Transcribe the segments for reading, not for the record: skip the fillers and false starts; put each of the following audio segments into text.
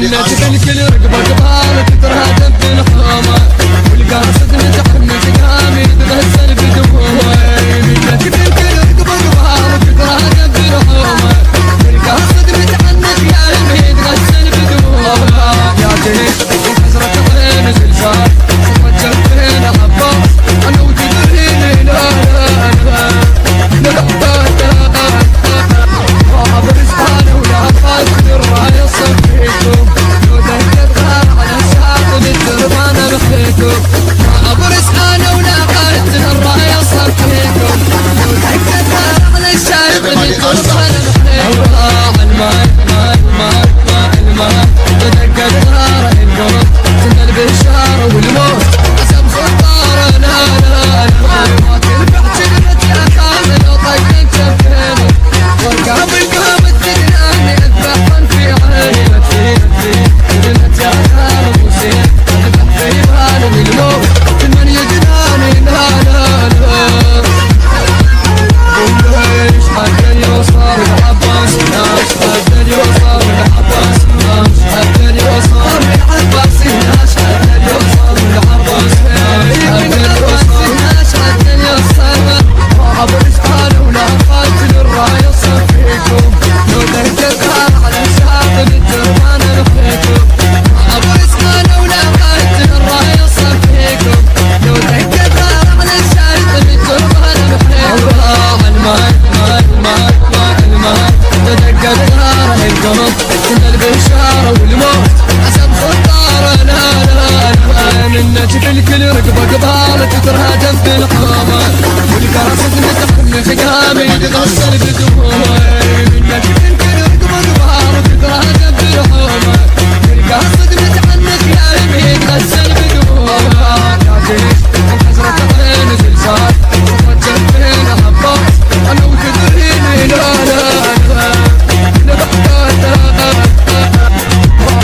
منك بالكل رقبة قبالك ترها جنب الحومة والقاصد متحمس قامي تغسل بدمومه منك بالكل رقبة قبالك ترها جنب الحومة والقاصد متحمس قامي تغسل بدمومه يا جنيش حسرة عين زلزال صفت جنبين عباس انا وتدريني لا بالكل رقبة قبالك ترها جنب الحومة والقاصد متحمس قامي تغسل بدمومه منك بالكل رقبة قبالك ترها جنب الحومة والقاصد متحمس قامي تغسل بدمومه يا جيش حسرة عين زلزال صفت جنبين عباس انا وتدريني لا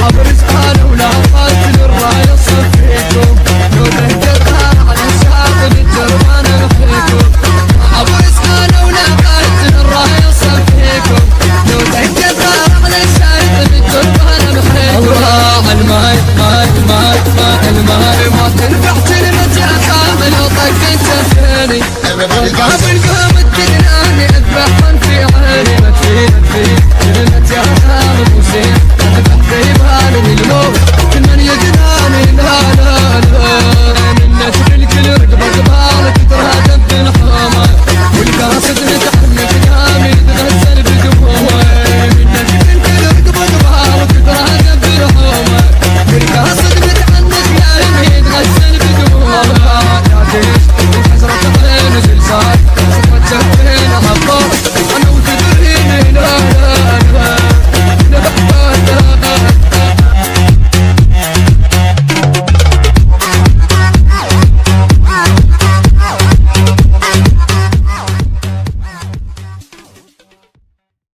وابرز انا ولا قاتل الرايه صفيكم الماي ما تنفع كلمة يا كامل وطقت الثاني